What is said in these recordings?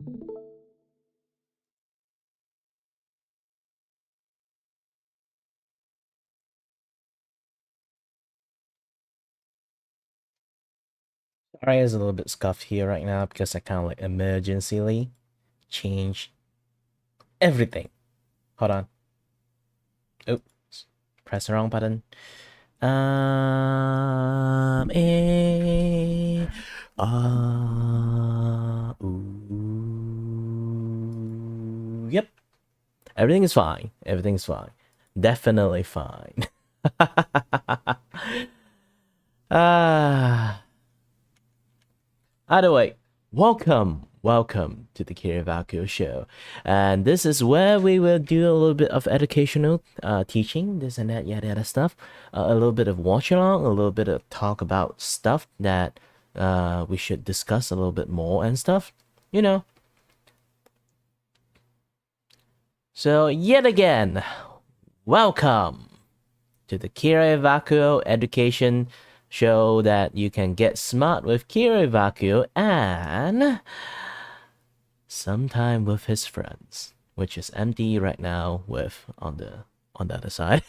Sorry, it's a little bit scuffed here right now because I kind of like emergencyly changed everything. Hold on. Oops. Press the wrong button. Yep. Everything is fine. Everything's fine. Definitely fine. Either way, welcome to the Kiray Vacuo show. And this is where we will do a little bit of educational teaching, this and that, yada yada stuff. A little bit of watch along, a little bit of talk about stuff that we should discuss a little bit more and stuff, you know. So yet again, welcome to the Kiray Vacuo education show that you can get smart with Kiray Vacuo and sometime with his friends, which is empty right now with on the other side.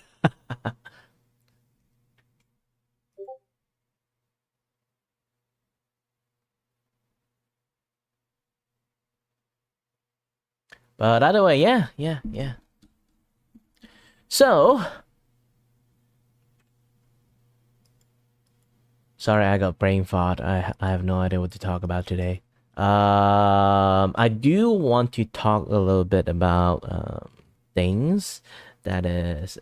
But either way, yeah. So sorry, I got brain fart. I have no idea what to talk about today. I do want to talk a little bit about things that is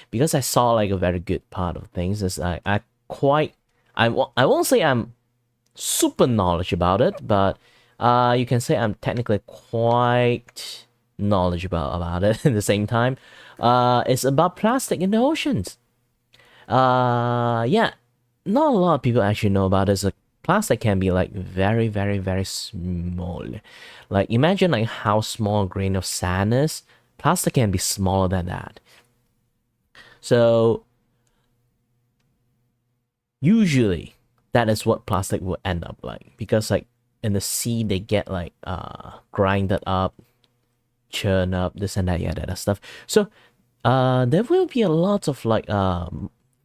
because I saw like a very good part of things. Is I won't say I'm super knowledgeable about it, but you can say I'm technically quite knowledgeable about it at the same time. It's about plastic in the oceans. Yeah, not a lot of people actually know about this. Like, plastic can be like very, very, very small. Like, imagine like how small a grain of sand is. Plastic can be smaller than that. So usually that is what plastic will end up like, because like in the sea they get like grinded up, churn up, this and that, yeah, that stuff. So there will be a lot of like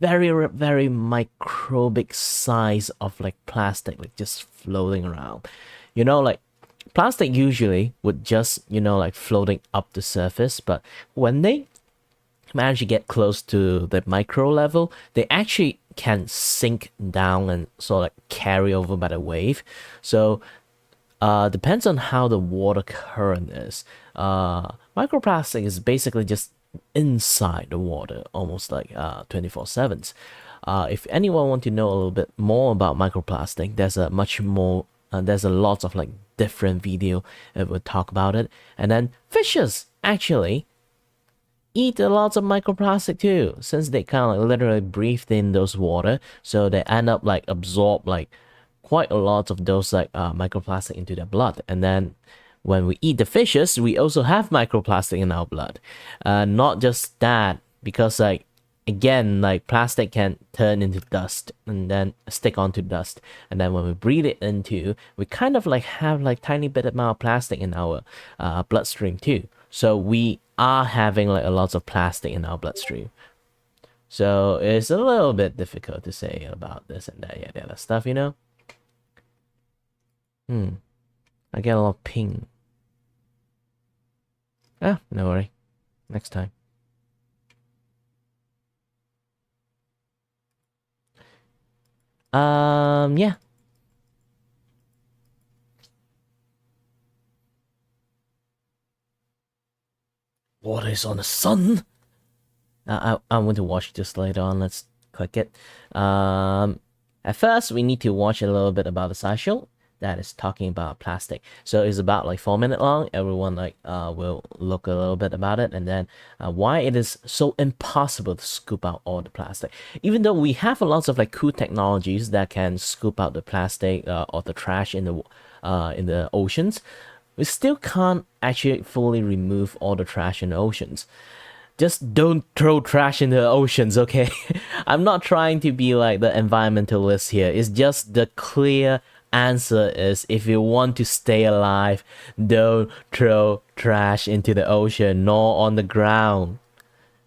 very, very microbic size of like plastic like just floating around. You know, like plastic usually would just, you know, like floating up the surface, but when they manage to get close to the micro level, they actually can sink down and sort of like carry over by the wave. So depends on how the water current is. Microplastic is basically just inside the water, almost like 24/7. If anyone want to know a little bit more about microplastic, there's a much more there's a lot of like different video that will talk about it. And then fishes actually eat a lot of microplastic too, since they kind of like literally breathed in those water, so they end up like absorb like quite a lot of those like microplastic into their blood. And then when we eat the fishes, we also have microplastic in our blood. Not just that, because like again, like plastic can turn into dust and then stick onto dust, and then when we breathe it into, we kind of like have like tiny bit amount of plastic in our bloodstream too. So we are having like a lot of plastic in our bloodstream. So it's a little bit difficult to say about this and that, yeah, the other stuff, you know. I get a lot of ping. Ah, no worry. Next time. Yeah. What is on the sun? I'm going to watch this later on. Let's click it. At first, we need to watch a little bit about the sideshow that is talking about plastic. So it's about like 4 minutes long. Everyone like will look a little bit about it, and then why it is so impossible to scoop out all the plastic. Even though we have a lot of like cool technologies that can scoop out the plastic or the trash in the oceans, we still can't actually fully remove all the trash in the oceans. Just don't throw trash in the oceans, okay? I'm not trying to be like the environmentalist here. It's just the clear answer is, if you want to stay alive, don't throw trash into the ocean, nor on the ground,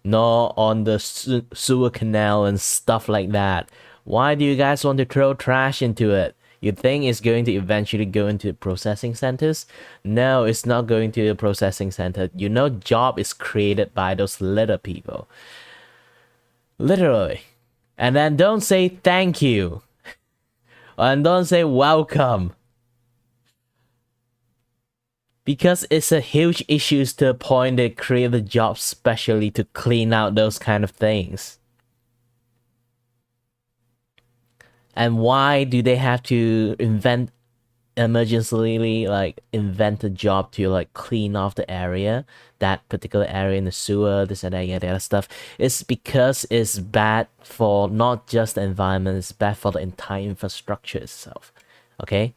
nor on the sewer canal and stuff like that. Why do you guys want to throw trash into it? You think it's going to eventually go into processing centers? No, it's not going to a processing center. You know, job is created by those little people. Literally. And then don't say thank you. And don't say welcome. Because it's a huge issue to the point they create the job specially to clean out those kind of things. And why do they have to invent a job to like clean off the area, that particular area in the sewer, this and that, the other stuff? It's because it's bad for not just the environment, it's bad for the entire infrastructure itself. Okay?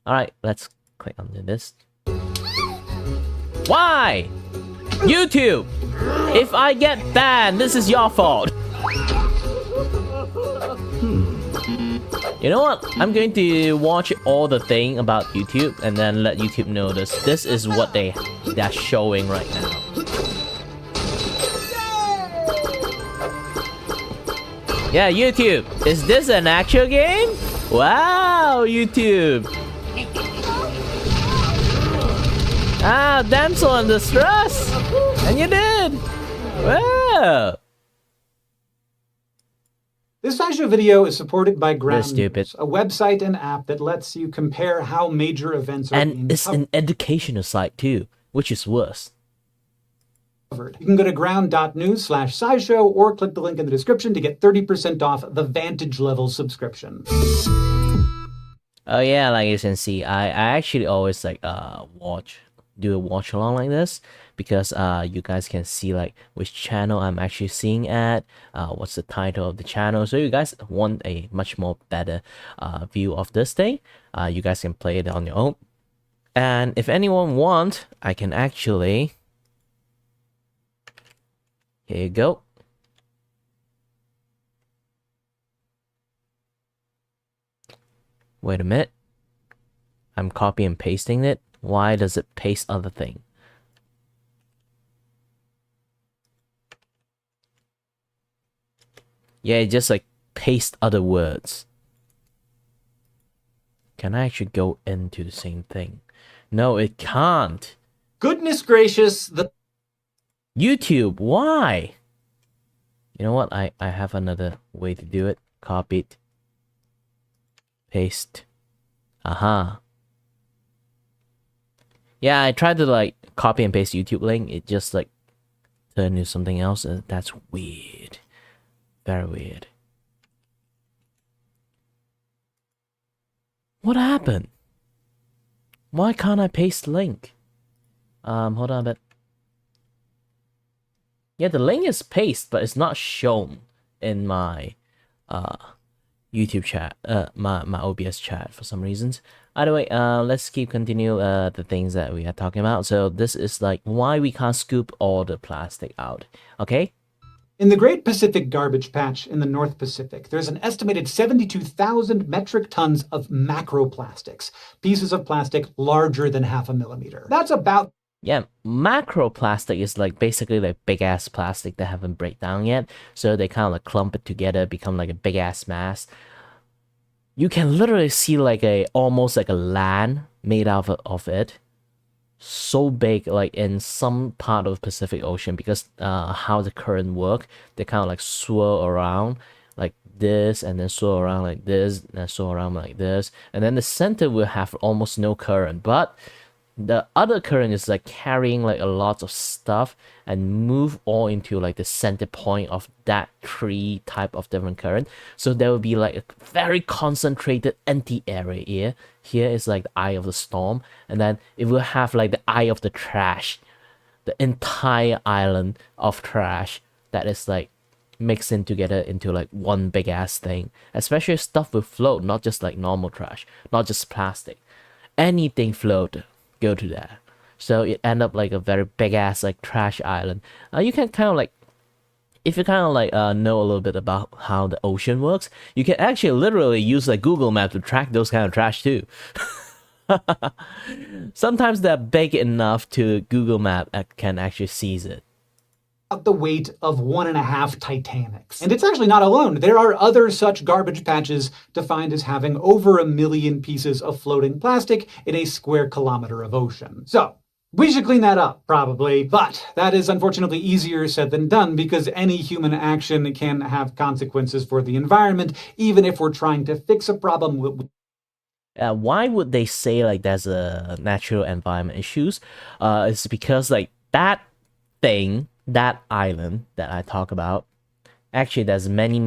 Alright, let's click on this. Why? YouTube! If I get banned, this is your fault. You know what? I'm going to watch all the thing about YouTube and then let YouTube know this. This is what they're showing right now. Yeah, YouTube. Is this an actual game? Wow, YouTube. Ah, damsel in distress. And you did. Wow. This SciShow video is supported by Ground News, a website and app that lets you compare how major events are being covered. And it's an educational site too, which is worse. You can go to ground.news/SciShow or click the link in the description to get 30% off the Vantage level subscription. Oh yeah, like you can see, I actually always like do a watch along like this, because you guys can see like which channel I'm actually seeing at, what's the title of the channel. So you guys want a much more better view of this thing, you guys can play it on your own. And if anyone want, I can actually, here you go. Wait a minute, I'm copy and pasting it. Why does it paste other thing? Yeah, it just like paste other words. Can I actually go into the same thing? No, it can't. Goodness gracious, the YouTube, why? You know what? I have another way to do it. Copy it. Paste. Aha. Yeah, I tried to like copy and paste YouTube link. It just like turned into something else. That's weird. Very weird. What happened? Why can't I paste the link? Hold on a bit. Yeah, the link is pasted, but it's not shown in my YouTube chat, my OBS chat for some reasons. Either way, let's continue the things that we are talking about. So this is like why we can't scoop all the plastic out. Okay. In the Great Pacific Garbage Patch in the North Pacific, there's an estimated 72,000 metric tons of macroplastics, pieces of plastic larger than 0.5 millimeter. That's about... Yeah, macroplastic is like basically like big ass plastic that haven't break down yet. So they kind of like clump it together, become like a big ass mass. You can literally see like almost like a land made out of it. So big, like in some part of the Pacific Ocean, because how the current work, they kind of like swirl around like this, and then swirl around like this, and then swirl around like this, and then the center will have almost no current, but the other current is like carrying like a lot of stuff and move all into like the center point of that three type of different current. So there will be like a very concentrated empty area here. Here is like the eye of the storm, and then it will have like the eye of the trash, the entire island of trash that is like mixed in together into like one big ass thing. Especially stuff will float, not just like normal trash, not just plastic. Anything float, go to that. So it end up like a very big ass like trash island. You can kind of like, if you kind of like know a little bit about how the ocean works, you can actually literally use like Google Map to track those kind of trash too. Sometimes they're big enough to Google Map can actually seize it. The weight of 1.5 Titanics. And it's actually not alone. There are other such garbage patches defined as having over 1 million pieces of floating plastic in a square kilometer of ocean. So, we should clean that up, probably, but that is unfortunately easier said than done because any human action can have consequences for the environment, even if we're trying to fix a problem. Why would they say like there's a natural environment issues? It's because like that thing, that island that I talk about, actually there's many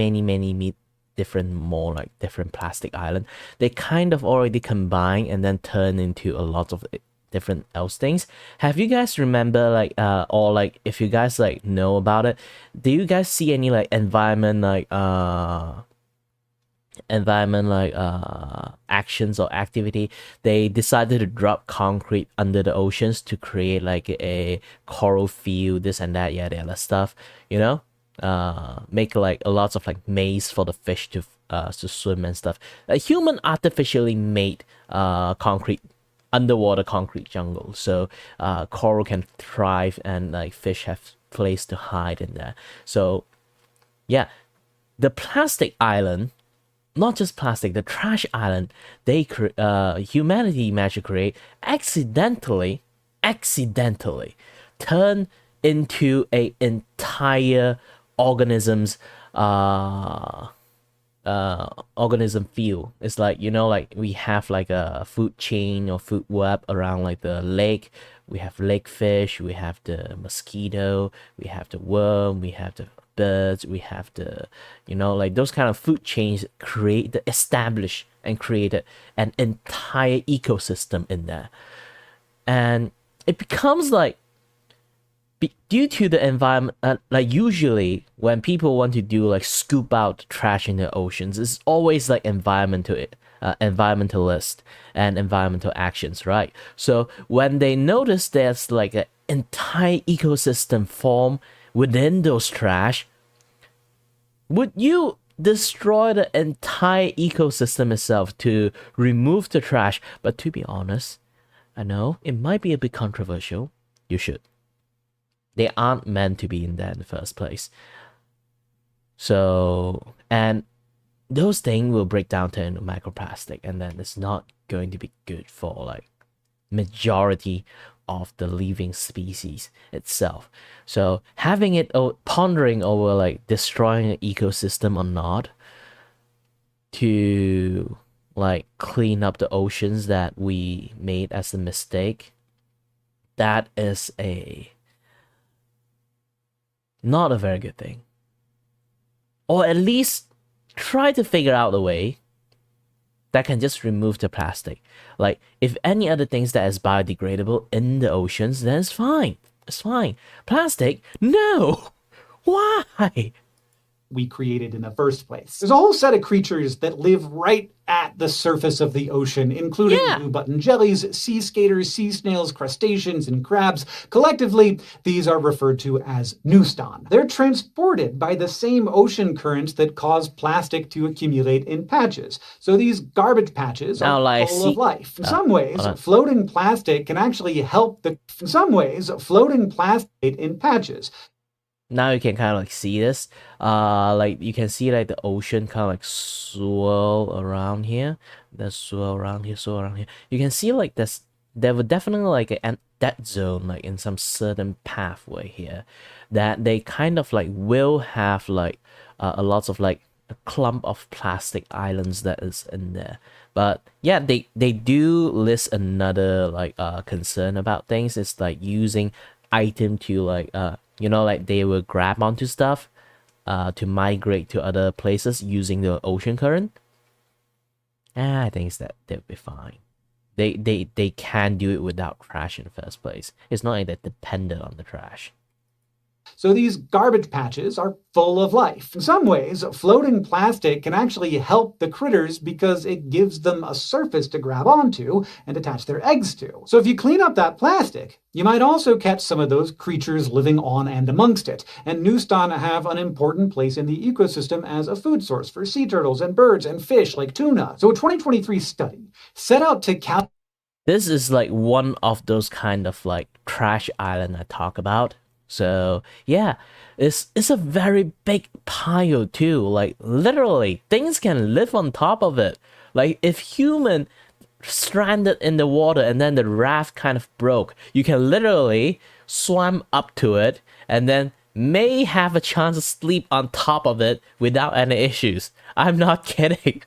different plastic island. They kind of already combine and then turn into a lot of different else things. Have you guys remember like or like if you guys like know about it, do you guys see any like environment actions or activity? They decided to drop concrete under the oceans to create like a coral field, this and that, yada stuff, you know, make like a lot of like maze for the fish to swim and stuff. A human artificially made underwater concrete jungle, so coral can thrive and like fish have place to hide in there. So yeah, the plastic island, not just plastic, the trash island humanity managed to create accidentally turn into a entire organism field. It's like, you know, like we have like a food chain or food web around like the lake. We have lake fish, we have the mosquito, we have the worm, we have the birds, we have the, you know, like those kind of food chains establish and created an entire ecosystem in there. And it becomes like, due to the environment, like usually when people want to do like scoop out trash in the oceans, it's always like environmentalist and environmental actions, right? So when they notice there's like an entire ecosystem form within those trash, would you destroy the entire ecosystem itself to remove the trash? But to be honest, I know it might be a bit controversial. You should. They aren't meant to be in there in the first place. So, and those things will break down to microplastic, and then it's not going to be good for like majority of the living species itself. So having it pondering over like destroying an ecosystem or not to like clean up the oceans that we made as a mistake, that is not a very good thing. Or at least try to figure out a way that can just remove the plastic. Like, if any other things that is biodegradable in the oceans, then it's fine. It's fine. Plastic? No! Why? We created in the first place. There's a whole set of creatures that live right at the surface of the ocean, including blue button jellies, sea skaters, sea snails, crustaceans, and crabs. Collectively, these are referred to as neuston. They're transported by the same ocean currents that cause plastic to accumulate in patches. So these garbage patches are full of life. In some ways, floating plastic can actually help floating plastic in patches. Now you can kind of like see this, like you can see like the ocean kind of like swirl around here, swirl around here. You can see like there were definitely like a dead zone like in some certain pathway here that they kind of like will have like a lot of like a clump of plastic islands that is in there. But yeah, they do list another like concern about things. It's like using item to like you know, like they will grab onto stuff to migrate to other places using the ocean current. I think that they'll be fine. They can do it without trash in the first place. It's not like they're dependent on the trash. So these garbage patches are full of life. In some ways, floating plastic can actually help the critters because it gives them a surface to grab onto and attach their eggs to. So if you clean up that plastic, you might also catch some of those creatures living on and amongst it. And Newstan have an important place in the ecosystem as a food source for sea turtles and birds and fish like tuna. So a 2023 study set out to calculate. This is like one of those kind of like trash island I talk about. So yeah, it's a very big pile too. Like literally, things can live on top of it. Like if human stranded in the water and then the raft kind of broke, you can literally swim up to it and then may have a chance to sleep on top of it without any issues. I'm not kidding.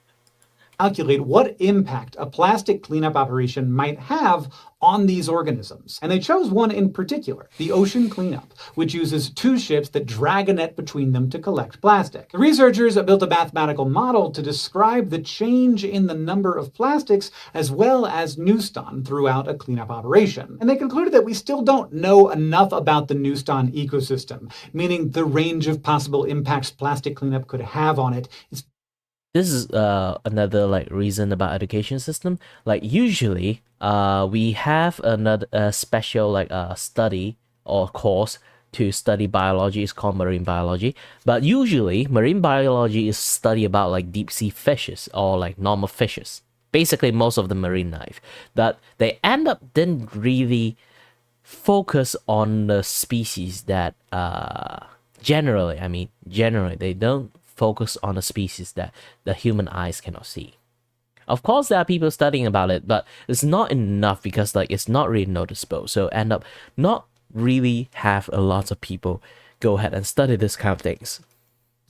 Calculate what impact a plastic cleanup operation might have on these organisms. And they chose one in particular, the ocean cleanup, which uses two ships that drag a net between them to collect plastic. The researchers built a mathematical model to describe the change in the number of plastics as well as Newstan throughout a cleanup operation. And they concluded that we still don't know enough about the Newstan ecosystem, meaning the range of possible impacts plastic cleanup could have on it is. This is another like reason about education system. Like usually we have another special like study or course to study biology. It's called marine biology, but usually marine biology is study about like deep sea fishes or like normal fishes, basically most of the marine life, that they end up didn't really focus on the species that generally they don't focus on the species that the human eyes cannot see. Of course, there are people studying about it, but it's not enough because like it's not really noticeable. So end up not really have a lot of people go ahead and study this kind of things.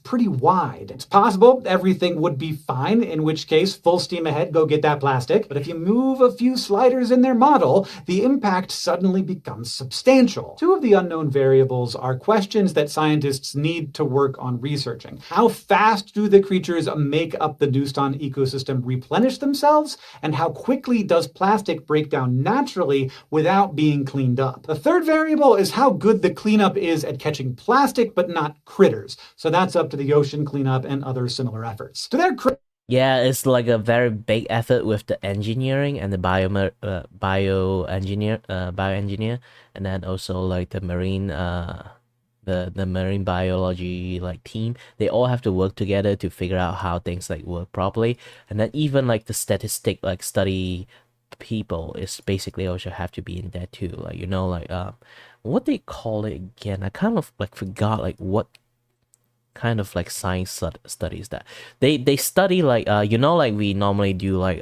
Pretty wide. It's possible everything would be fine, in which case full steam ahead, go get that plastic. But if you move a few sliders in their model, the impact suddenly becomes substantial. Two of the unknown variables are questions that scientists need to work on researching. How fast do the creatures make up the Newstan ecosystem replenish themselves? And how quickly does plastic break down naturally without being cleaned up? The third variable is how good the cleanup is at catching plastic but not critters. So that's up to the ocean cleanup and other similar efforts. To their yeah, it's like a very big effort with the engineering and the bioengineer, and then also like the marine the marine biology like team. They all have to work together to figure out how things like work properly, and then even like the statistic like study people is basically also have to be in there too. Like like what they call it again? I kind of like forgot like what kind of like science studies that they study like like we normally do like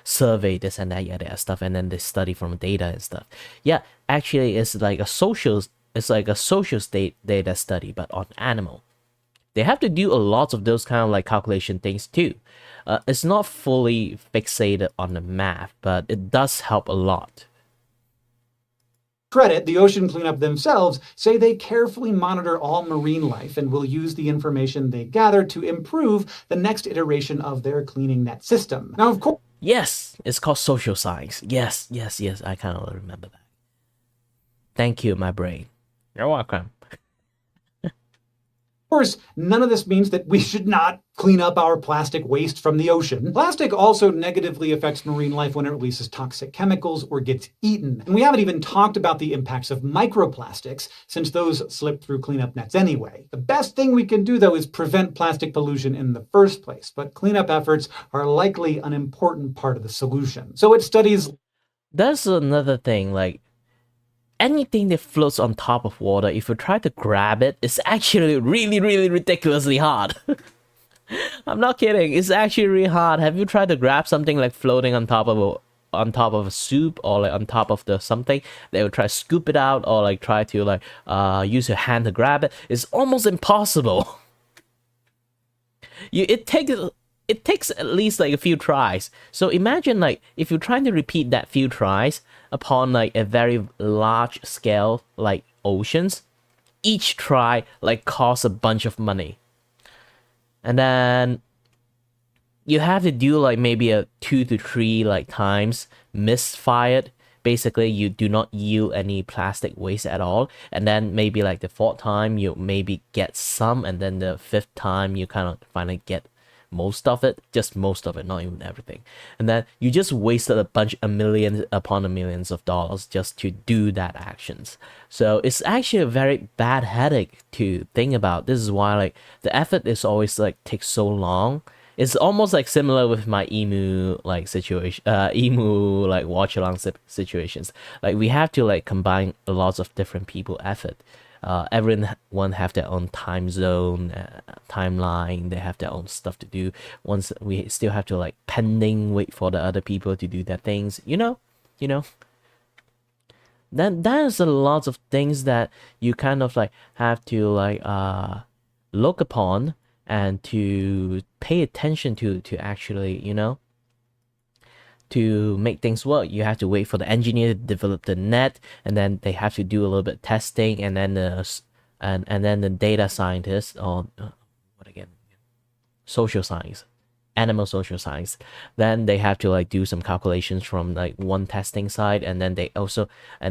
survey this and that stuff, and then they study from data and stuff. Yeah, actually it's like a social state data study but on animal. They have to do a lot of those kind of like calculation things too. It's not fully fixated on the math, but it does help a lot. Credit, the ocean cleanup themselves say they carefully monitor all marine life and will use the information they gather to improve the next iteration of their cleaning net system. Now, of course, yes, it's called social science. Yes, I kind of remember that. Thank you, my brain. You're welcome. Of course, none of this means that we should not clean up our plastic waste from the ocean. Plastic also negatively affects marine life when it releases toxic chemicals or gets eaten. And we haven't even talked about the impacts of microplastics, since those slip through cleanup nets anyway. The best thing we can do, though, is prevent plastic pollution in the first place, but cleanup efforts are likely an important part of the solution. So it studies. That's another thing, like, anything that floats on top of water, if you try to grab it, it's actually really, really ridiculously hard. I'm not kidding. It's actually really hard. Have you tried to grab something like floating on top of a soup or like on top of the something? They will try to scoop it out or like try to like use your hand to grab it. It's almost impossible. It takes at least like a few tries. So imagine like if you're trying to repeat that few tries upon like a very large scale like oceans, each try like costs a bunch of money. And then you have to do like maybe a 2 to 3 like times misfired basically you do not yield any plastic waste at all, and then maybe like the fourth time you maybe get some, and then the fifth time you kind of finally get most of it, just most of it, not even everything, and then you just wasted a million upon a millions of dollars just to do that actions. So it's actually a very bad headache to think about. This is why like the effort is always like takes so long. It's almost like similar with my emu like situation, emu like watch along situations. Like we have to like combine a lot of different people effort. Everyone have their own time zone, timeline. They have their own stuff to do. Once we still have to like pending wait for the other people to do their things. You know. Then there's a lot of things that you kind of like have to like look upon and to pay attention to actually, to make things work. You have to wait for the engineer to develop the net, and then they have to do a little bit of testing, and then the data scientist, or what again, social science, animal social science, then they have to like do some calculations from like one testing side, and then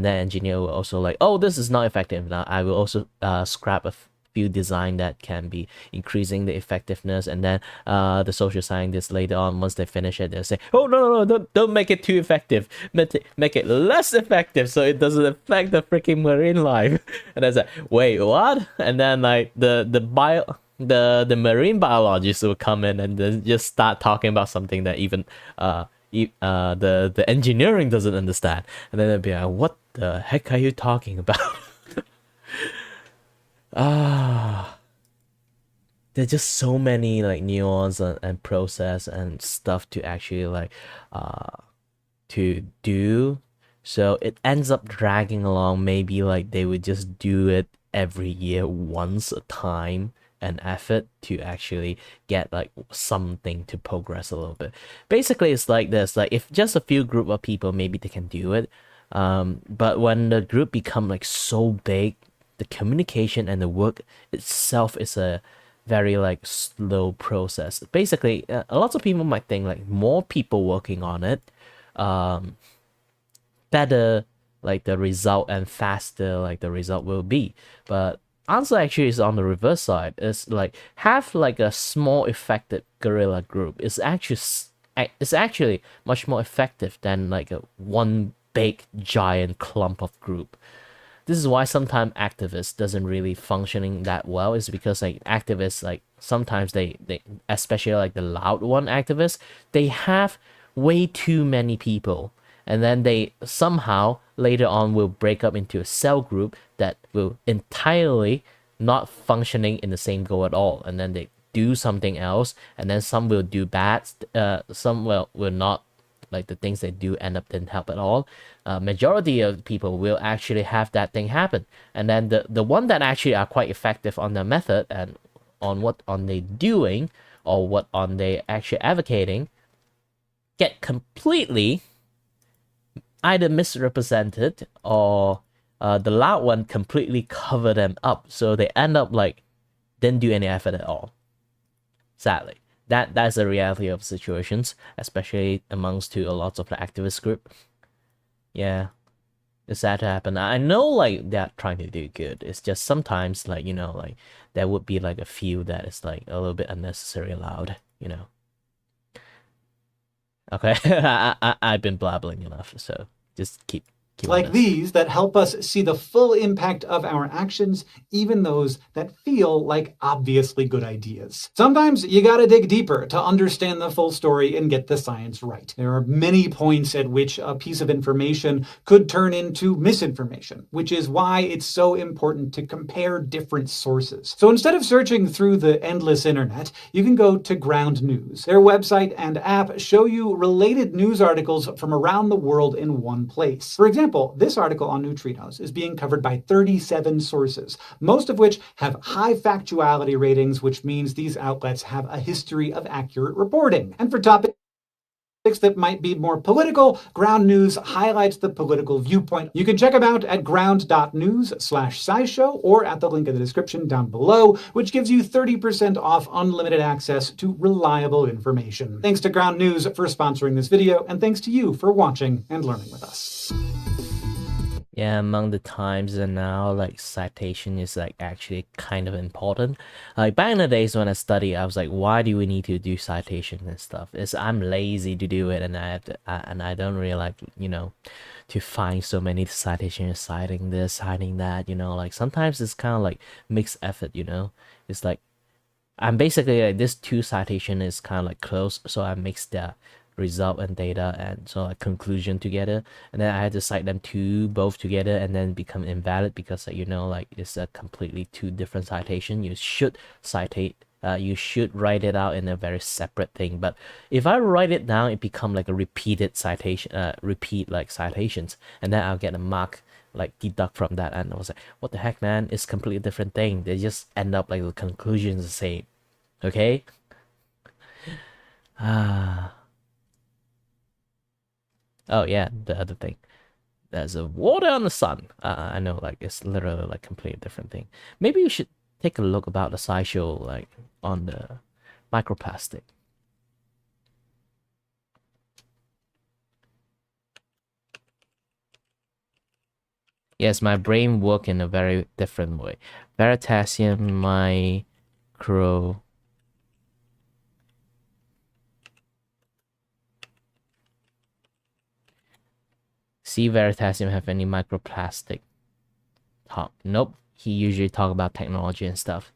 engineer will also like, oh, this is not effective, now I will also scrap a few design that can be increasing the effectiveness, and then the social scientists later on, once they finish it, they'll say, oh no, don't make it too effective, make it less effective so it doesn't affect the freaking marine life. And I was like, wait, what? And then like the marine biologists will come in and then just start talking about something that even the engineering doesn't understand, and then they'll be like, what the heck are you talking about? There's just so many like nuance and process and stuff to actually like to do, so it ends up dragging along. Maybe like they would just do it every year once a time, and effort to actually get like something to progress a little bit. Basically it's like this, like if just a few group of people, maybe they can do it, but when the group become like so big, the communication and the work itself is a very like slow process. Basically, a lot of people might think like more people working on it, better like the result and faster like the result will be. But answer actually is on the reverse side. It's like have like a small effective guerrilla group. It's actually much more effective than like a one big giant clump of group. This is why sometimes activists doesn't really functioning that well, is because like activists, like sometimes they especially like the loud one activists, they have way too many people, and then they somehow later on will break up into a cell group that will entirely not functioning in the same goal at all, and then they do something else, and then some will do bad, some will not, like the things they do end up didn't help at all. Majority of people will actually have that thing happen, and then the one that actually are quite effective on their method and on what on they doing or what on they actually advocating get completely either misrepresented, or the loud one completely cover them up, so they end up like didn't do any effort at all. Sadly, that's the reality of situations, especially amongst a lot of the activist group. Yeah, it's sad to happen. I know like they're trying to do good. It's just sometimes like like there would be like a few that is like a little bit unnecessarily loud. Okay, I've been blabbling enough, so just keep like these that help us see the full impact of our actions, even those that feel like obviously good ideas. Sometimes you gotta dig deeper to understand the full story and get the science right. There are many points at which a piece of information could turn into misinformation, which is why it's so important to compare different sources. So instead of searching through the endless internet, you can go to Ground News. Their website and app show you related news articles from around the world in one place. For example, this article on neutrinos is being covered by 37 sources, most of which have high factuality ratings, which means these outlets have a history of accurate reporting. And for topics that might be more political, Ground News highlights the political viewpoint. You can check them out at ground.news/scishow or at the link in the description down below, which gives you 30% off unlimited access to reliable information. Thanks to Ground News for sponsoring this video, and thanks to you for watching and learning with us. Yeah, among the times and now, like citation is like actually kind of important. Like back in the days when I studied, I was like, why do we need to do citation and stuff? It's I'm lazy to do it, and I have to, and I don't really like, to find so many citations, citing this, citing that. Like sometimes it's kind of like mixed effort. It's like I'm basically like this two citation is kind of like close, so I mix the result and data and so like conclusion together, and then I had to cite them two both together and then become invalid because like it's a completely two different citation. You should citate you should write it out in a very separate thing, but if I write it down it become like a repeated citation, repeat like citations, and then I'll get a mark like deduct from that. And I was like, what the heck, man, it's completely different thing. They just end up like the conclusions the same. Okay. Oh yeah, the other thing, there's a water on the sun. I know, like it's literally like completely different thing. Maybe you should take a look about the SciShow like on the microplastic. Yes, my brain work in a very different way. Veritasium micro. See Veritasium have any microplastic talk? Nope. He usually talk about technology and stuff.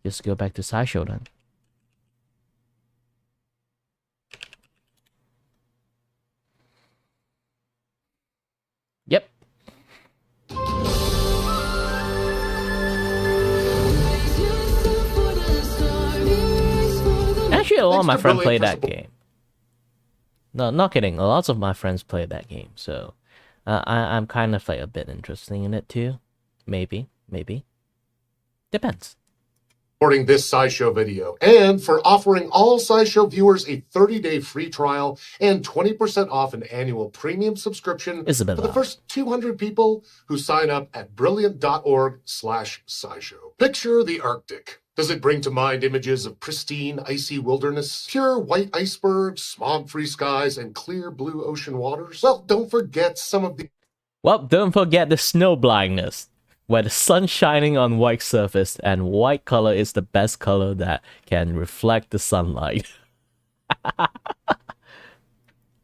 Just go back to SciShow then. Yep. Actually, a lot of my friends play that game. No, not kidding. Lots of my friends play that game, so I'm kind of like a bit interested in it too. Maybe. Depends. Supporting this SciShow video, and for offering all SciShow viewers a 30-day free trial and 20% off an annual premium subscription for the first 200 people who sign up at brilliant.org/SciShow. Picture the Arctic. Does it bring to mind images of pristine, icy wilderness, pure white icebergs, smog-free skies, and clear blue ocean waters? Well, don't forget don't forget the snow blindness, where the sun shining on white surface and white color is the best color that can reflect the sunlight.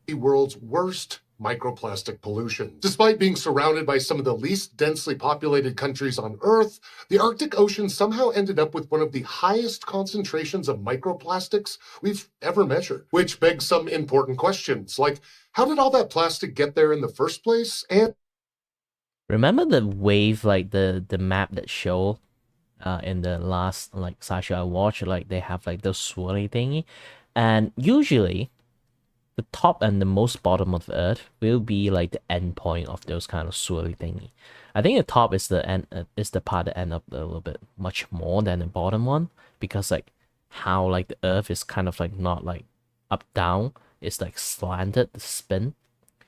The world's worst microplastic pollution. Despite being surrounded by some of the least densely populated countries on Earth, the Arctic Ocean somehow ended up with one of the highest concentrations of microplastics we've ever measured, which begs some important questions, like how did all that plastic get there in the first place? And remember the wave, like the map that show in the last like SciShow I watched, like they have like those swirly thingy, and usually the top and the most bottom of Earth will be like the end point of those kind of swirly thingy. I think the top is the end, is the part that end up a little bit much more than the bottom one, because like how like the Earth is kind of like not like up down, it's like slanted, the spin.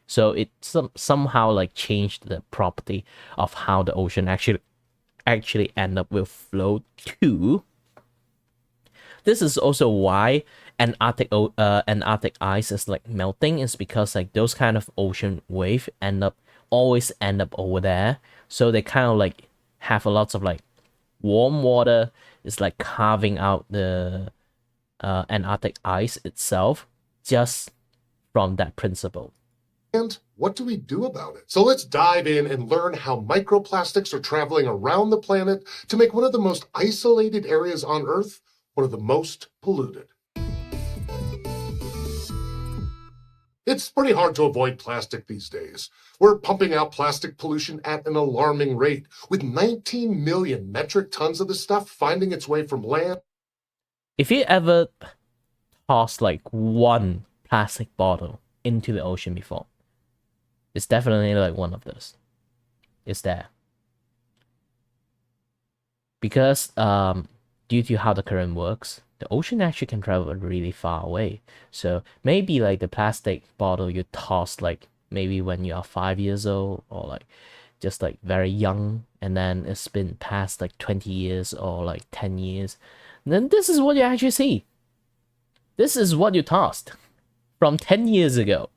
So it somehow like changed the property of how the ocean actually end up will flow to. This is also why Antarctic ice is like melting, is because like those kind of ocean wave always end up over there. So they kind of like have a lots of like warm water is like carving out the Antarctic ice itself just from that principle. And what do we do about it? So let's dive in and learn how microplastics are traveling around the planet to make one of the most isolated areas on Earth one of the most polluted. It's pretty hard to avoid plastic these days. We're pumping out plastic pollution at an alarming rate, with 19 million metric tons of the stuff finding its way from land. If you ever tossed like one plastic bottle into the ocean before, it's definitely like one of those. It's there. Because due to how the current works, the ocean actually can travel really far away. So maybe like the plastic bottle you tossed like maybe when you are 5 years old, or like just like very young, and then it's been past like 20 years or like 10 years, and then this is what you actually see. This is what you tossed from 10 years ago.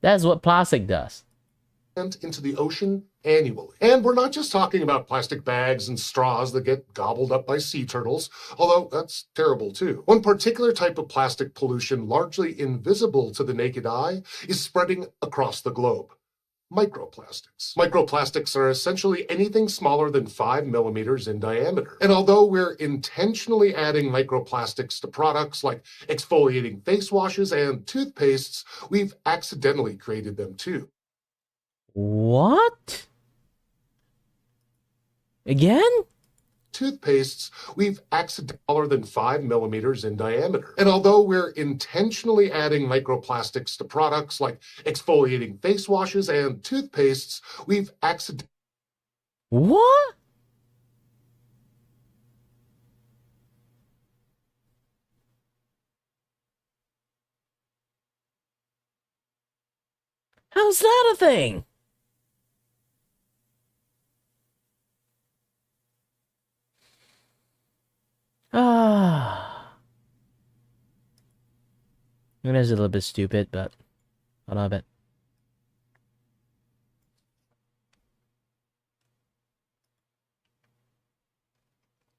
That's what plastic does. Into the ocean annually. And we're not just talking about plastic bags and straws that get gobbled up by sea turtles, although that's terrible too. One particular type of plastic pollution, largely invisible to the naked eye, is spreading across the globe. Microplastics. Microplastics are essentially anything smaller than 5 millimeters in diameter. And although we're intentionally adding microplastics to products like exfoliating face washes and toothpastes, we've accidentally created them too. What? Again? Toothpastes, we've accidentally smaller than 5 millimeters in diameter. And although we're intentionally adding microplastics to products like exfoliating face washes and toothpastes, we've accidentally... What? How's that a thing? Ah. It is a little bit stupid, but I love it.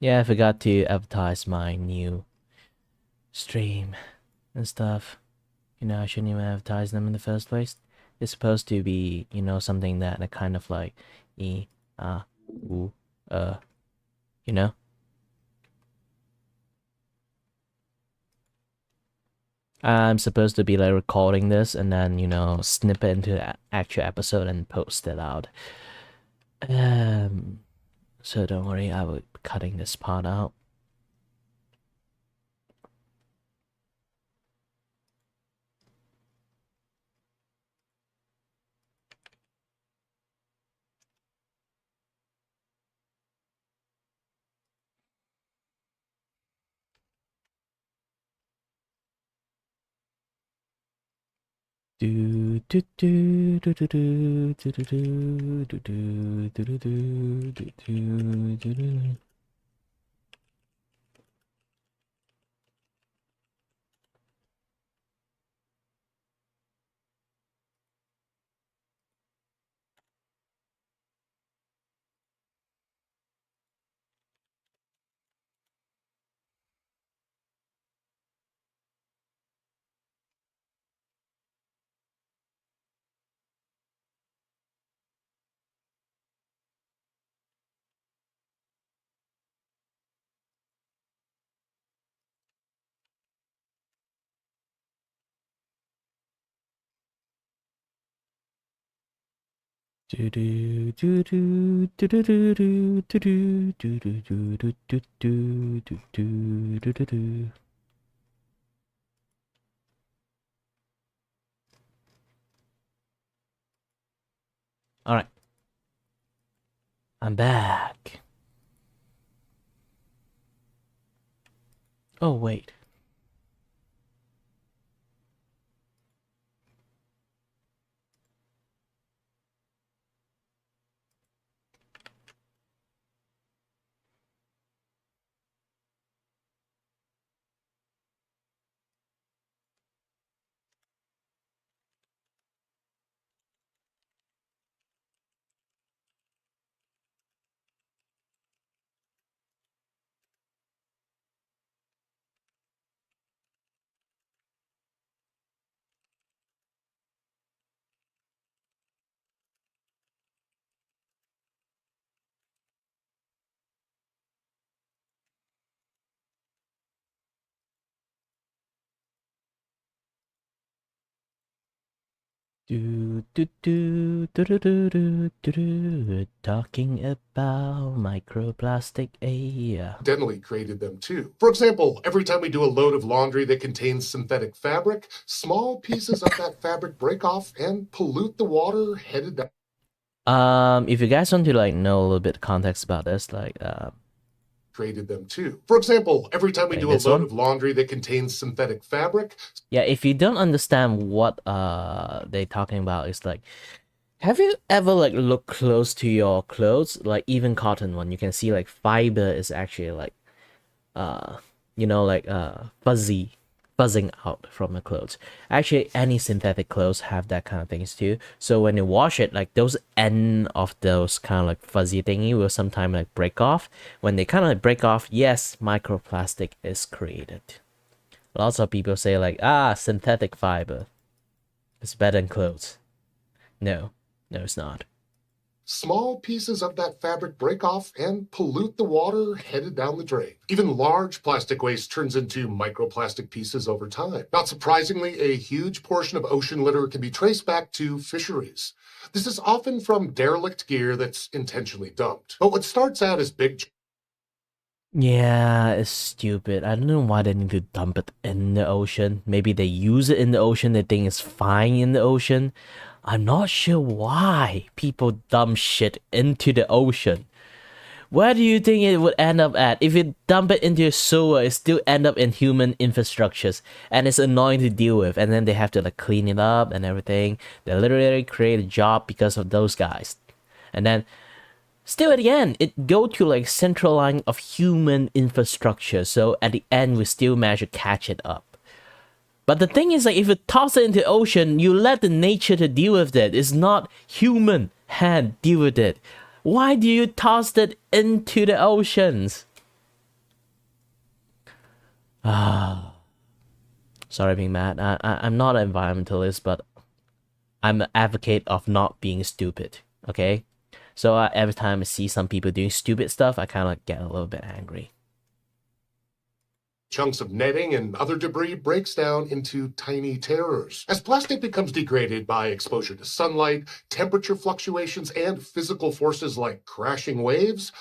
Yeah, I forgot to advertise my new stream and stuff. You know, I shouldn't even advertise them in the first place. It's supposed to be, you know, something that kind of like, you know? I'm supposed to be like recording this and then, you know, snip it into the actual episode and post it out. So don't worry, I will be cutting this part out. All right, I'm back. Oh wait. Talking about microplastic, accidentally created them too. For example, every time we do a load of laundry that contains synthetic fabric, small pieces of that fabric break off and pollute the water headed down. If you guys want to like know a little bit of context about this, like created them too. For example, every time we do a load of laundry that contains synthetic fabric. Yeah, if you don't understand what they're talking about, it's like, have you ever like looked close to your clothes, like even cotton one, you can see like fiber is actually like you know, like fuzzy, fuzzing out from the clothes. Actually, any synthetic clothes have that kind of things too. So when you wash it, like those end of those kind of like fuzzy thingy will sometimes like break off. When they kind of like break off, yes, microplastic is created. Lots of people say like, synthetic fiber is better than clothes. No, it's not. Small pieces of that fabric break off and pollute the water headed down the drain. Even large plastic waste turns into microplastic pieces over time. Not surprisingly, a huge portion of ocean litter can be traced back to fisheries. This is often from derelict gear that's intentionally dumped. But what starts out as big... Yeah, it's stupid. I don't know why they need to dump it in the ocean. Maybe they use it in the ocean, they think it's fine in the ocean. I'm not sure why people dump shit into the ocean. Where do you think it would end up at? If you dump it into a sewer, it still end up in human infrastructures, and it's annoying to deal with, and then they have to like clean it up and everything. They literally create a job because of those guys. And then still at the end, it go to like central line of human infrastructure, so at the end we still manage to catch it up. But the thing is, like, if you toss it into the ocean, you let the nature to deal with it. It's not human hand deal with it. Why do you toss it into the oceans? Sorry being mad. I'm not an environmentalist, but I'm an advocate of not being stupid, okay? So every time I see some people doing stupid stuff, I kind of like get a little bit angry. Chunks of netting and other debris breaks down into tiny terrors. As plastic becomes degraded by exposure to sunlight, temperature fluctuations, and physical forces like crashing waves,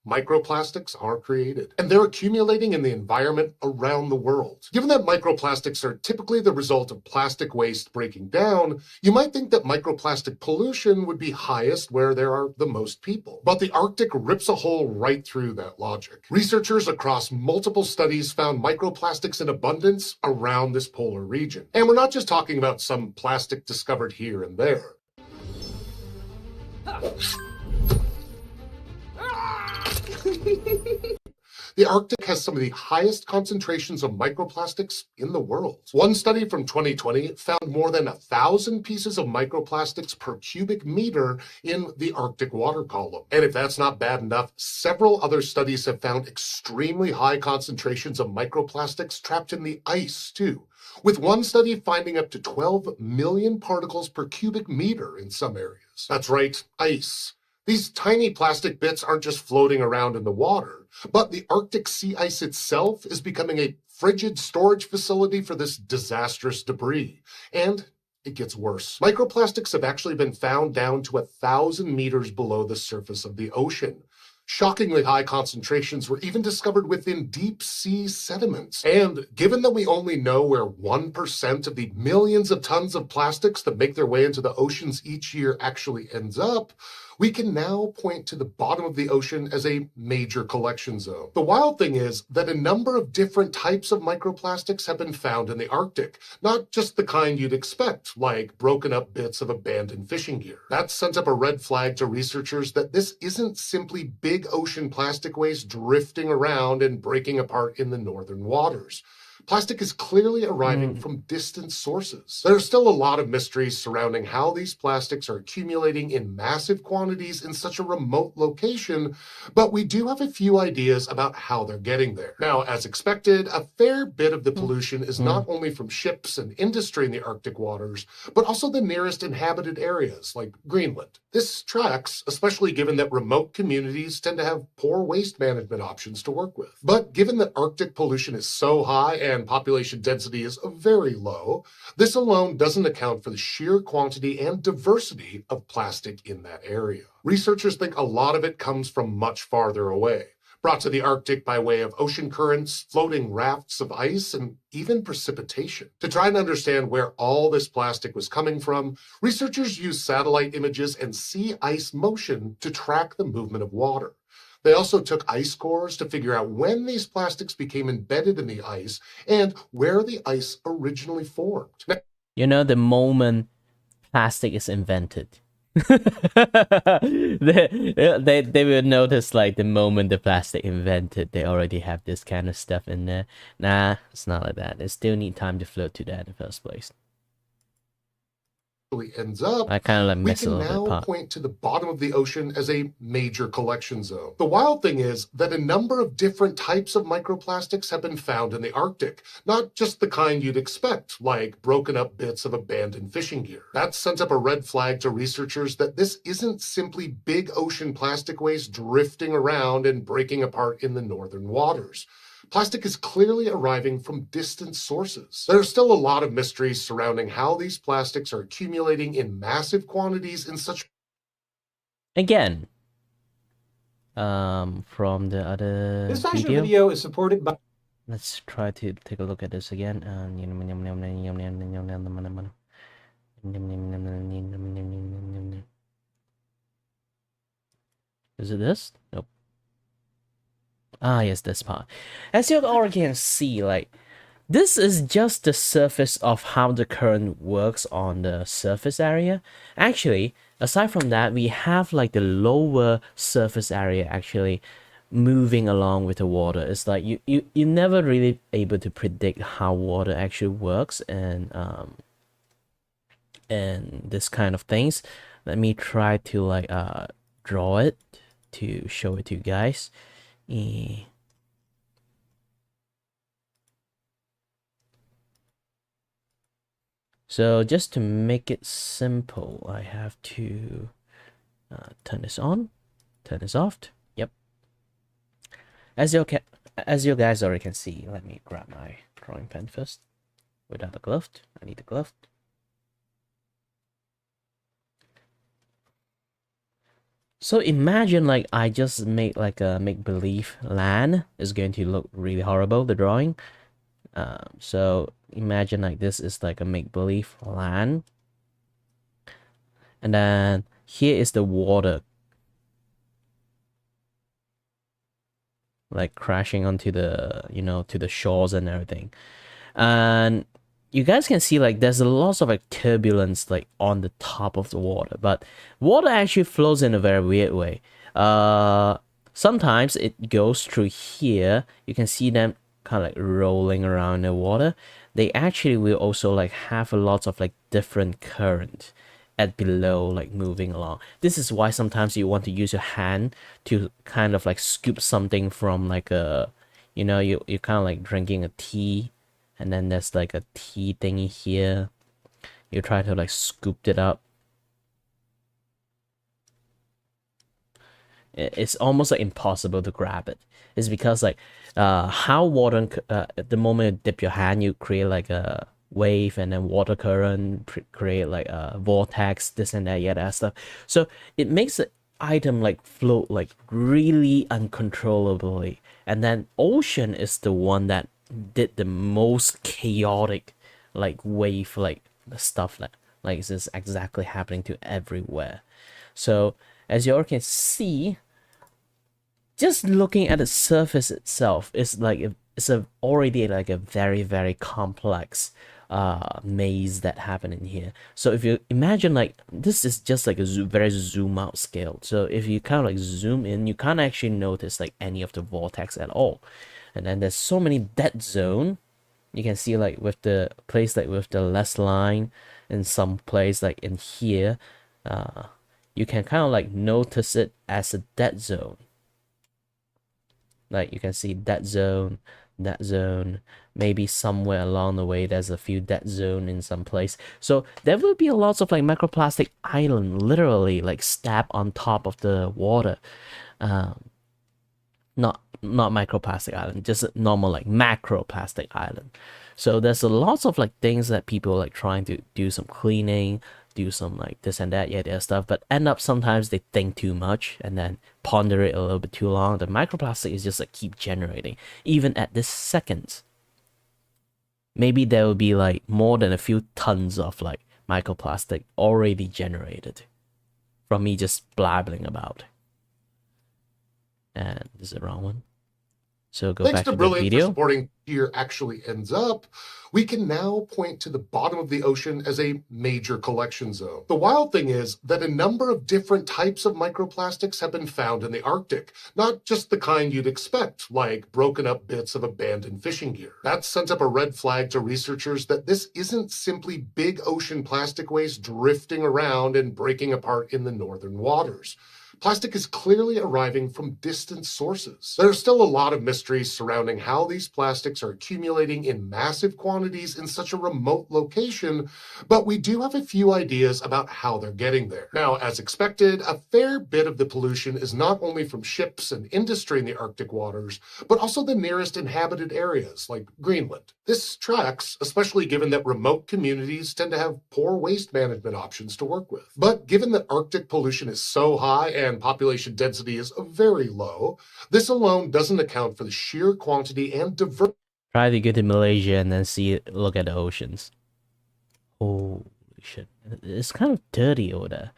microplastics are created, and they're accumulating in the environment around the world. Given that microplastics are typically the result of plastic waste breaking down, you might think that microplastic pollution would be highest where there are the most people. But the Arctic rips a hole right through that logic. Researchers across multiple studies found microplastics in abundance around this polar region. And we're not just talking about some plastic discovered here and there. The Arctic has some of the highest concentrations of microplastics in the world. One study from 2020 found more than 1,000 pieces of microplastics per cubic meter in the Arctic water column. And if that's not bad enough, several other studies have found extremely high concentrations of microplastics trapped in the ice, too, with one study finding up to 12 million particles per cubic meter in some areas. That's right, ice. These tiny plastic bits aren't just floating around in the water, but the Arctic sea ice itself is becoming a frigid storage facility for this disastrous debris. And it gets worse. Microplastics have actually been found down to 1,000 meters below the surface of the ocean. Shockingly high concentrations were even discovered within deep sea sediments. And given that we only know where 1% of the millions of tons of plastics that make their way into the oceans each year actually ends up, we can now point to the bottom of the ocean as a major collection zone. The wild thing is that a number of different types of microplastics have been found in the Arctic, not just the kind you'd expect, like broken up bits of abandoned fishing gear. That sent up a red flag to researchers that this isn't simply big ocean plastic waste drifting around and breaking apart in the northern waters. Plastic is clearly arriving from distant sources. There are still a lot of mysteries surrounding how these plastics are accumulating in massive quantities in such a remote location, but we do have a few ideas about how they're getting there. Now, as expected, a fair bit of the pollution is not only from ships and industry in the Arctic waters, but also the nearest inhabited areas, like Greenland. This tracks, especially given that remote communities tend to have poor waste management options to work with. But given that Arctic pollution is so high and population density is very low, this alone doesn't account for the sheer quantity and diversity of plastic in that area. Researchers think a lot of it comes from much farther away, brought to the Arctic by way of ocean currents, floating rafts of ice, and even precipitation. To try and understand where all this plastic was coming from, researchers used satellite images and sea ice motion to track the movement of water. They also took ice cores to figure out when these plastics became embedded in the ice and where the ice originally formed. You know, the moment plastic is invented, they will notice like the moment the plastic invented, they already have this kind of stuff in there. Nah, it's not like that. They still need time to float to that in the first place. Ends up, I kind of like we miss a can little bit now part. point to the bottom of the ocean as a major collection zone. The wild thing is that a number of different types of microplastics have been found in the Arctic, not just the kind you'd expect, like broken up bits of abandoned fishing gear. That sent up a red flag to researchers that this isn't simply big ocean plastic waste drifting around and breaking apart in the northern waters. Plastic is clearly arriving from distant sources. There are still a lot of mysteries surrounding how these plastics are accumulating in massive quantities in such... Again, from the other This actual video is supported by... Let's try to take a look at this again. Is it this? Nope. Ah, yes, this part. As you already can see, like, this is just the surface of how the current works on the surface area. Actually, aside from that, we have like the lower surface area actually moving along with the water. It's like you're never really able to predict how water actually works and this kind of things. Let me try to like draw it to show it to you guys. So just to make it simple, I have to turn this on, turn this off. Yep. As you guys already can see, let me grab my drawing pen first. Without the glove, I need the glove. So imagine like I just made like a make-believe land. It's going to look really horrible, the drawing. So imagine like this is like a make-believe land. And then here is the water. Like crashing onto the, to the shores and everything. And you guys can see like there's a lot of like turbulence like on the top of the water, but water actually flows in a very weird way. Sometimes it goes through here. You can see them kind of like rolling around the water. They actually will also like have a lot of like different current at below, like moving along. This is why sometimes you want to use your hand to kind of like scoop something from like a, you're kind of like drinking a tea, and then there's like a tea thingy here. You try to like scoop it up. It's almost like impossible to grab it. It's because like how water at the moment you dip your hand, you create like a wave, and then water current create like a vortex, this and that, that stuff. So it makes the item like float like really uncontrollably. And then ocean is the one that did the most chaotic like wave, like the stuff that like this is exactly happening to everywhere. So as you all can see, just looking at the surface itself is like it's already like a very, very complex maze that happened in here. So if you imagine like this is just like a very zoom out scale. So if you kind of like zoom in, you can't actually notice like any of the vortex at all. And then there's so many dead zone. You can see like with the place like with the less line, in some place like in here, you can kind of like notice it as a dead zone. Like you can see that zone, maybe somewhere along the way there's a few dead zone in some place. So there will be a lot of like microplastic island literally like stabbed on top of the water. Not microplastic island, just normal like macroplastic island. So there's a lots of like things that people like trying to do some cleaning, do some like this and that, yeah, stuff, but end up sometimes they think too much and then ponder it a little bit too long. The microplastic is just like keep generating, even at this second. Maybe there will be like more than a few tons of like microplastic already generated from me just blabbling about. And this is the wrong one. So go back to the video. Supporting here actually ends up, we can now point to the bottom of the ocean as a major collection zone. The wild thing is that a number of different types of microplastics have been found in the Arctic, not just the kind you'd expect, like broken up bits of abandoned fishing gear. That sent up a red flag to researchers that this isn't simply big ocean plastic waste drifting around and breaking apart in the northern waters. Plastic is clearly arriving from distant sources. There are still a lot of mysteries surrounding how these plastics are accumulating in massive quantities in such a remote location, but we do have a few ideas about how they're getting there. Now, as expected, a fair bit of the pollution is not only from ships and industry in the Arctic waters, but also the nearest inhabited areas, like Greenland. This tracks, especially given that remote communities tend to have poor waste management options to work with. But given that Arctic pollution is so high and population density is very low, this alone doesn't account for the sheer quantity and diversity. Try to go to Malaysia and then look at the oceans. Holy shit. It's kind of dirty over there.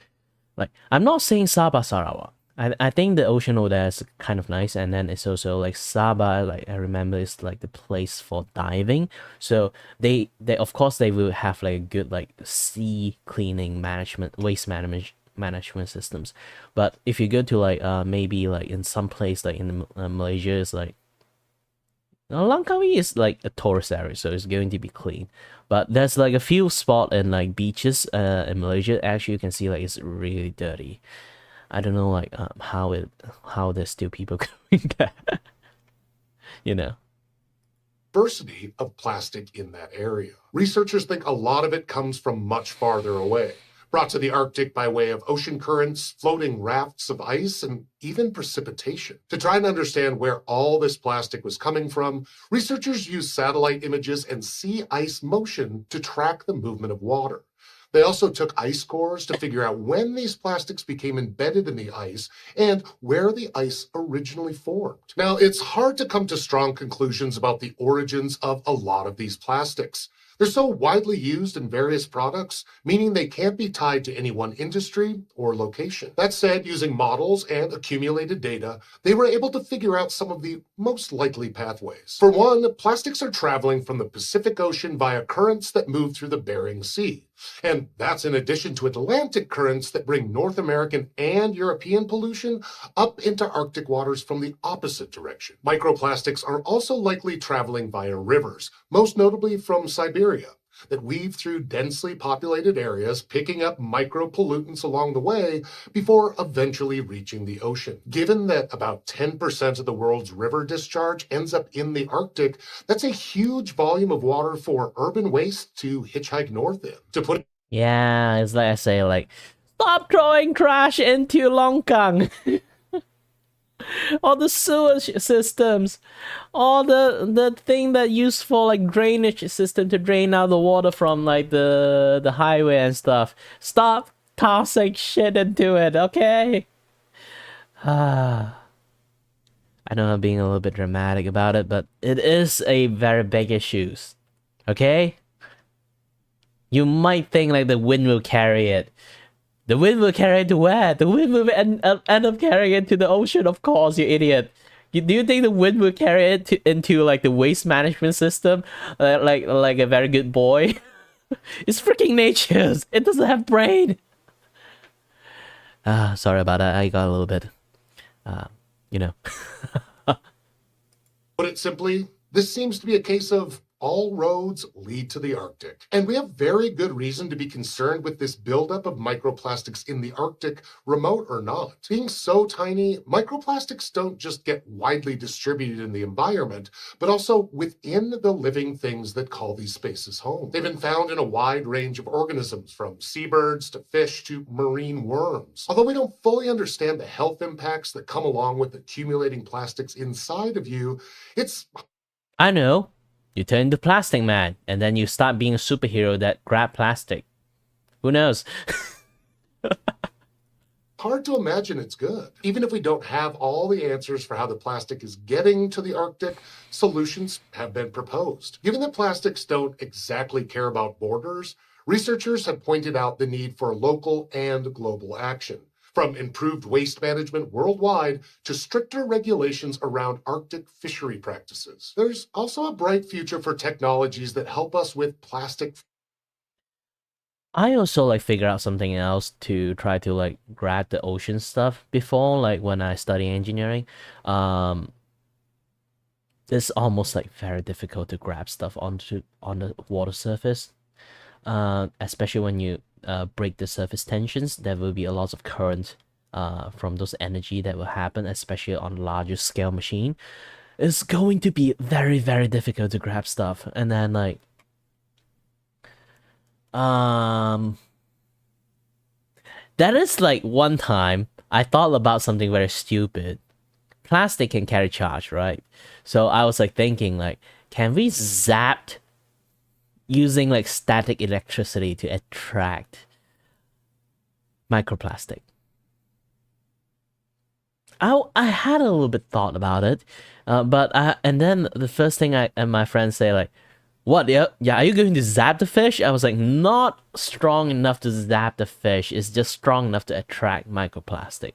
Like, I'm not saying Sabah, Sarawak. I think the ocean over there is kind of nice, and then it's also like Sabah, like I remember it's like the place for diving. So they of course they will have like a good like sea cleaning management, waste management systems. But if you go to like maybe like in some place like in Malaysia, it's like Langkawi is like a tourist area, so it's going to be clean. But there's like a few spots in like beaches in Malaysia. Actually, you can see like it's really dirty. I don't know like how there's still people going there. You know. Diversity of plastic in that area. Researchers think a lot of it comes from much farther away, brought to the Arctic by way of ocean currents, floating rafts of ice, and even precipitation. To try and understand where all this plastic was coming from, researchers used satellite images and sea ice motion to track the movement of water. They also took ice cores to figure out when these plastics became embedded in the ice and where the ice originally formed. Now, it's hard to come to strong conclusions about the origins of a lot of these plastics. They're so widely used in various products, meaning they can't be tied to any one industry or location. That said, using models and accumulated data, they were able to figure out some of the most likely pathways. For one, plastics are traveling from the Pacific Ocean via currents that move through the Bering Sea. And that's in addition to Atlantic currents that bring North American and European pollution up into Arctic waters from the opposite direction. Microplastics are also likely traveling via rivers, most notably from Siberia, that weave through densely populated areas, picking up micropollutants along the way before eventually reaching the ocean. Given that about 10% of the world's river discharge ends up in the Arctic, that's a huge volume of water for urban waste to hitchhike north in. To put Yeah, it's like I say, like, stop throwing trash into Longkang. All the sewage systems, all the thing that used for like drainage system to drain out the water from like the highway and stuff. Stop tossing shit into it, okay? I know I'm being a little bit dramatic about it, but it is a very big issue. Okay? You might think like the wind will carry it. The wind will carry it to where? The wind will end up carrying it to the ocean, of course, you idiot. Do you think the wind will carry it into like the waste management system? Like a very good boy? It's freaking nature. It doesn't have brain. Sorry about that. I got a little bit, you know. Put it simply, this seems to be a case of all roads lead to the Arctic. And we have very good reason to be concerned with this buildup of microplastics in the Arctic, remote or not. Being so tiny, microplastics don't just get widely distributed in the environment, but also within the living things that call these spaces home. They've been found in a wide range of organisms, from seabirds to fish to marine worms. Although we don't fully understand the health impacts that come along with accumulating plastics inside of you, it's... I know. You turn into Plastic Man, and then you start being a superhero that grab plastic. Who knows? Hard to imagine it's good. Even if we don't have all the answers for how the plastic is getting to the Arctic, solutions have been proposed. Given that plastics don't exactly care about borders, researchers have pointed out the need for local and global action. from improved waste management worldwide to stricter regulations around Arctic fishery practices. There's also a bright future for technologies that help us with plastic. I also like figure out something else to try to like grab the ocean stuff before, like when I study engineering. It's almost like very difficult to grab stuff on the water surface. Especially when you break the surface tensions, there will be a lot of current from those energy that will happen, especially on larger scale machine. It's going to be very, very difficult to grab stuff. And then like that is like one time I thought about something very stupid. Plastic can carry charge, right? So I was like thinking like, can we zap using like static electricity to attract microplastic? I had a little bit thought about it, but and then the first thing I and my friends say like, what? Yeah, are you going to zap the fish? I was like, not strong enough to zap the fish. It's just strong enough to attract microplastic.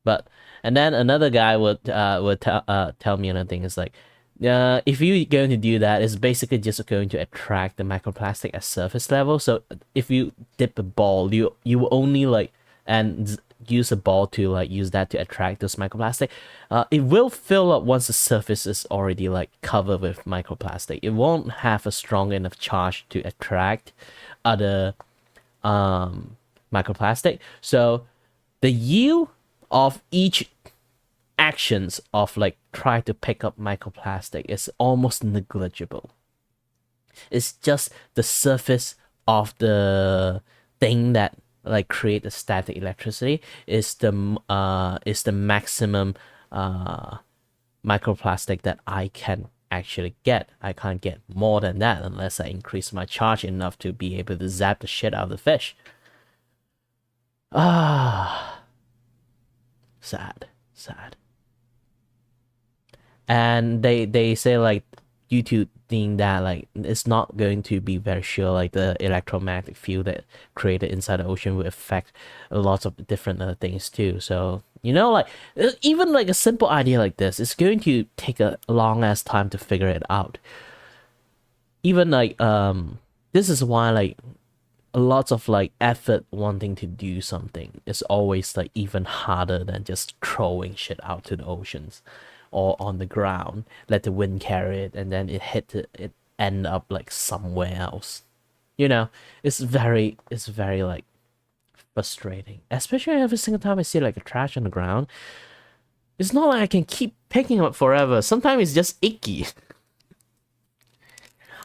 But and then another guy would tell me another thing. It's like, if you're going to do that, it's basically just going to attract the microplastic at surface level. So if you dip a ball, you will only like use a ball to like use that to attract those microplastic. It will fill up once the surface is already like covered with microplastic. It won't have a strong enough charge to attract other microplastic. So the yield of each actions of like try to pick up microplastic is almost negligible. It's just the surface of the thing that like create the static electricity is the maximum microplastic that I can actually get. I can't get more than that unless I increase my charge enough to be able to zap the shit out of the fish. Sad. And they say like due to thing that like it's not going to be very sure, like the electromagnetic field that created inside the ocean will affect lots of different other things too. So you know, like even like a simple idea like this, it's going to take a long ass time to figure it out. Even like this is why like a lot of like effort wanting to do something is always like even harder than just throwing shit out to the oceans or on the ground, let the wind carry it, and then it end up like somewhere else. You know, it's very like frustrating, especially every single time I see like a trash on the ground. It's not like I can keep picking up forever. Sometimes it's just icky.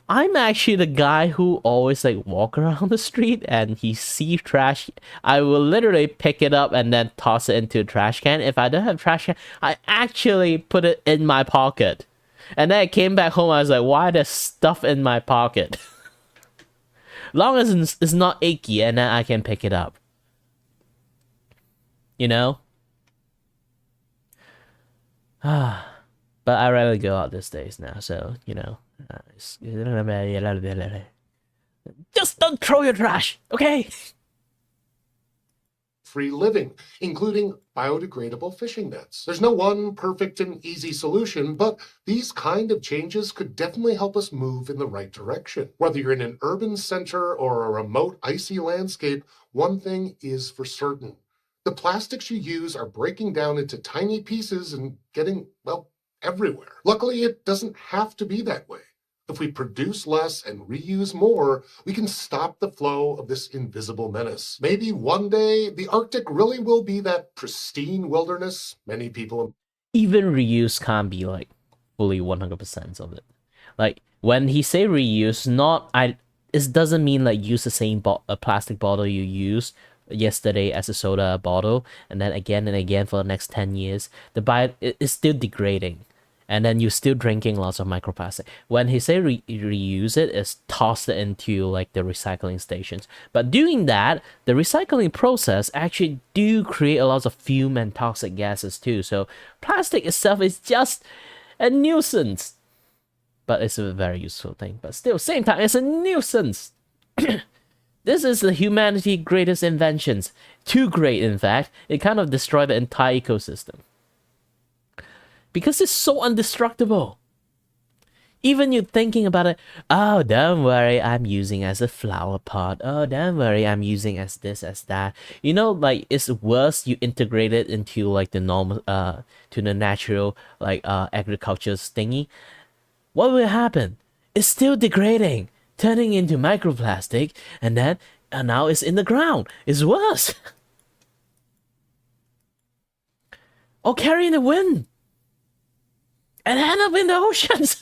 I'm actually the guy who always like walk around the street and he see trash. I will literally pick it up and then toss it into a trash can. If I don't have a trash can, I actually put it in my pocket. And then I came back home, I was like, why there's stuff in my pocket? Long as it's not achy and then I can pick it up. You know? But I rarely go out these days now, so, you know. Just don't throw your trash, okay? Free living, including biodegradable fishing nets. There's no one perfect and easy solution, but these kind of changes could definitely help us move in the right direction. Whether you're in an urban center or a remote icy landscape, one thing is for certain. The plastics you use are breaking down into tiny pieces and getting, well, everywhere. Luckily, it doesn't have to be that way. If we produce less and reuse more, we can stop the flow of this invisible menace. Maybe one day, the Arctic really will be that pristine wilderness many people... Even reuse can't be like fully 100% of it. Like when he say reuse, it doesn't mean like use the same a plastic bottle you used yesterday as a soda bottle and then again for the next 10 years. The bio is still degrading. And then you're still drinking lots of microplastic. When he say reuse it, is toss it into like the recycling stations. But doing that, the recycling process actually do create a lot of fume and toxic gases too. So plastic itself is just a nuisance. But it's a very useful thing. But still, same time, it's a nuisance. This is the humanity's greatest inventions. Too great, in fact. It kind of destroyed the entire ecosystem. Because it's so indestructible. Even you thinking about it, oh, don't worry, I'm using as a flower pot. Oh, don't worry, I'm using as this, as that. You know, like, it's worse you integrate it into, like, the normal, to the natural, like, agriculture thingy. What will happen? It's still degrading, turning into microplastic, and then, and now it's in the ground. It's worse. Or carrying the wind. And end up in the oceans.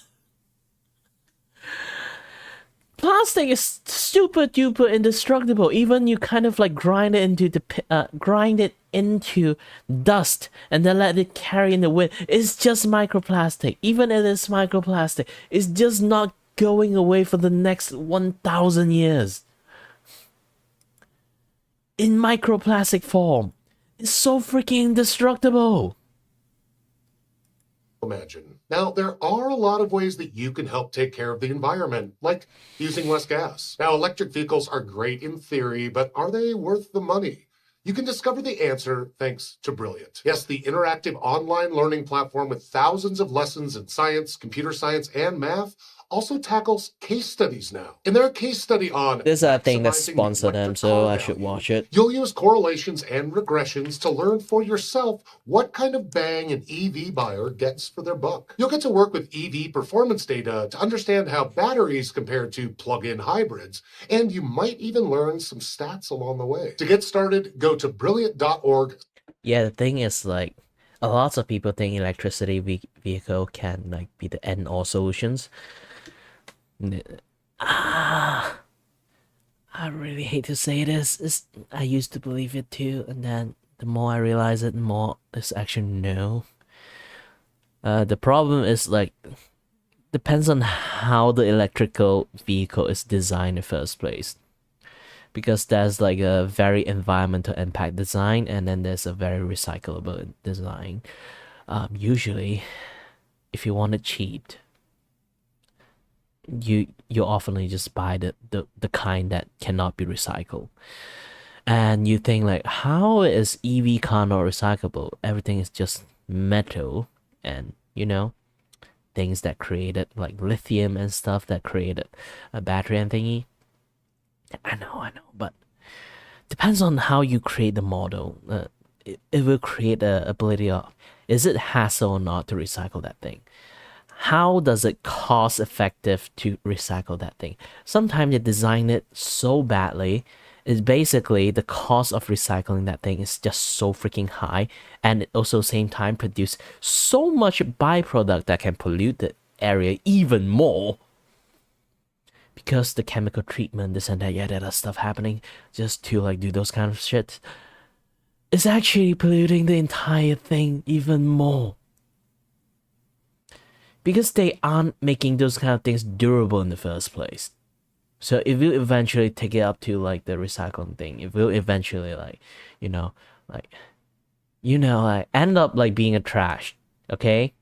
Plastic is super duper indestructible. Even you kind of like grind it into dust and then let it carry in the wind. It's just microplastic. Even if it's microplastic, it's just not going away for the next 1,000 years. In microplastic form. It's so freaking indestructible. Imagine. Now, there are a lot of ways that you can help take care of the environment, like using less gas. Now, electric vehicles are great in theory, but are they worth the money? You can discover the answer thanks to Brilliant. Yes, the interactive online learning platform with thousands of lessons in science, computer science, and math also tackles case studies now. In their case study on this thing that maximizing the sponsored them, electric so car I should value, watch it. you'll use correlations and regressions to learn for yourself what kind of bang an EV buyer gets for their buck. You'll get to work with EV performance data to understand how batteries compare to plug-in hybrids, and you might even learn some stats along the way. To get started, go to brilliant.org. Yeah, the thing is, like, a lot of people think electricity vehicle can, like, be the end-all solutions. I really hate to say this. I used to believe it too, and then the more I realize it, the more it's actually no. The problem is, like, depends on how the electrical vehicle is designed in the first place. Because there's like a very environmental impact design, and then there's a very recyclable design. Usually, if you want it cheap, you often just buy the kind that cannot be recycled. And you think, like, how is EV car not recyclable? Everything is just metal, and you know, things that created like lithium and stuff that created a battery and thingy. I know, but depends on how you create the model. It will create a ability of, is it hassle or not to recycle that thing? How does it cost effective to recycle that thing? Sometimes they design it so badly, it's basically the cost of recycling that thing is just so freaking high, and it also same time produce so much byproduct that can pollute the area even more. Because the chemical treatment, this and that, yeah, that stuff happening just to like do those kind of shit, it's actually polluting the entire thing even more. Because they aren't making those kind of things durable in the first place. So it will eventually take it up to like the recycling thing. It will eventually like end up like being a trash. Okay?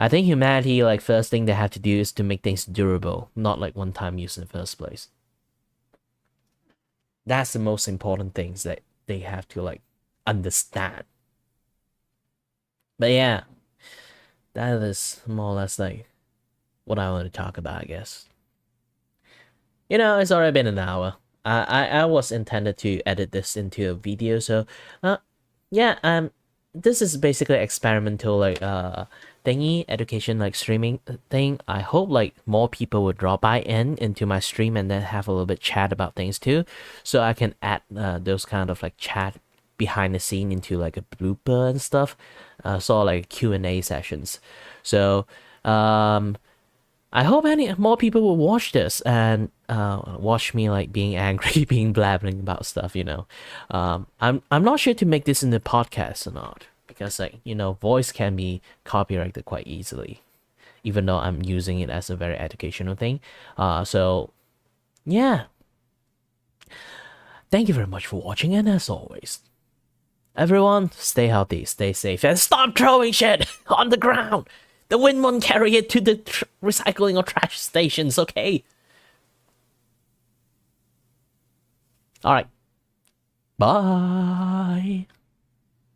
I think humanity, like, first thing they have to do is to make things durable, not like one-time use in the first place. That's the most important things that they have to like understand. But yeah, that is more or less like what I want to talk about, I guess. You know, it's already been an hour. I was intended to edit this into a video, so yeah, this is basically experimental like thingy, education, like streaming thing. I hope like more people would drop by into my stream and then have a little bit chat about things too, so I can add those kind of like chat behind the scene into like a blooper and stuff, sort of like Q&A sessions. So I hope more people will watch this and watch me like being angry, being blabbering about stuff, you know. I'm not sure to make this in the podcast or not, because like, you know, voice can be copyrighted quite easily, even though I'm using it as a very educational thing. So yeah, thank you very much for watching, and as always, everyone, stay healthy, stay safe, and stop throwing shit on the ground. The wind won't carry it to the recycling or trash stations, okay? All right. Bye.